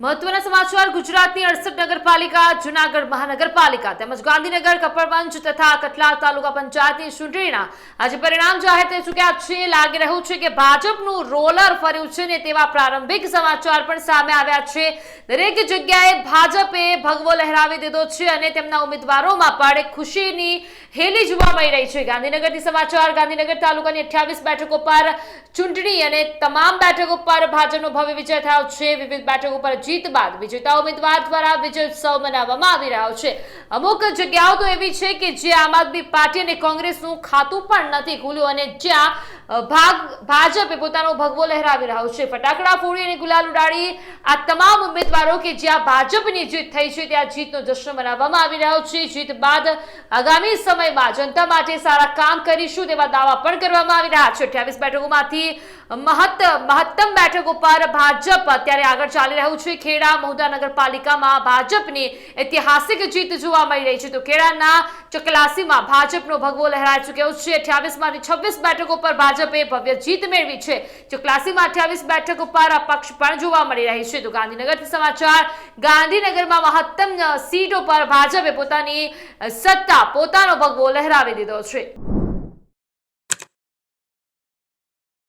મહત્વના સમાચાર ગુજરાતની 68 નગરપાલિકા, જૂનાગઢ મહાનગરપાલિકા તેમજ ગાંધીનગર, કપડવંજ તથા કઠલાલ તાલુકા પંચાયતની ચૂંટણીના આજે પરિણામ જાહેર થઈ ચૂક્યા છે. લાગી રહ્યું છે કે ભાજપનું રોલર ફર્યું છે ને તેવા પ્રારંભિક સમાચાર પણ સામે આવ્યા છે. દરેક જગ્યાએ ભાજપે ભગવો લહેરાવી દીધો છે અને તેમના ઉમેદવારોમાં પણ ખુશીની હેલી જોવા મળી રહી છે. ગાંધીનગરથી સમાચાર. ગાંધીનગર તાલુકાની 28 બેઠકો પર ચૂંટણી અને તમામ બેઠકો પર ભાજપનો ભવ્ય વિજય થયો છે. વિવિધ બેઠકો પર જીત બાદ વિજેતા ઉમેદવાર દ્વારા વિજયોત્સવ મનાવવામાં આવી રહ્યો છે. અમુક જગ્યાઓ તો એવી છે કે જે આમ આદમી પાર્ટી અને કોંગ્રેસનું ખાતું પણ નથી ખુલ્યું અને જ્યાં ભાજપે પોતાનો ભગવો લહેરાવી રહ્યો છે. ફટાકડા ફોડી અને ગુલાલ ઉડાડી આ તમામ ઉમેદવારો કે જ્યાં ભાજપની જીત થઈ છે ત્યાં જીતનો જશ્ન મનાવવામાં આવી રહ્યો છે. જીત બાદ આગામી સમયમાં જનતા માટે સારા કામ કરીશું તેવા દાવા પણ કરવામાં આવી રહ્યા છે. 28 બેઠકોમાંથી મહત્તમ બેઠકો પર ભાજપ અત્યારે આગળ ચાલી રહ્યું છે. ખેડા મહુધા નગરપાલિકામાં ભાજપની ઐતિહાસિક જીત જોવા મળી રહી છે તો ખેડાના ચકલાસીમાં ભાજપનો ભગવો લહેરાઈ ચૂક્યો છે. 28 માંથી 26 બેઠકો પર ભાજપે ભવ્ય જીત મેળવી છે. ચકલાસીમાં 28 બેઠકો પર અપક્ષ પણ જોવા મળી રહી છે. તો ગાંધીનગરથી સમાચાર. ગાંધીનગરમાં મહત્તમ સીટો પર ભાજપે પોતાની સત્તા, પોતાનો ભગવો લહેરાવી દીધો છે.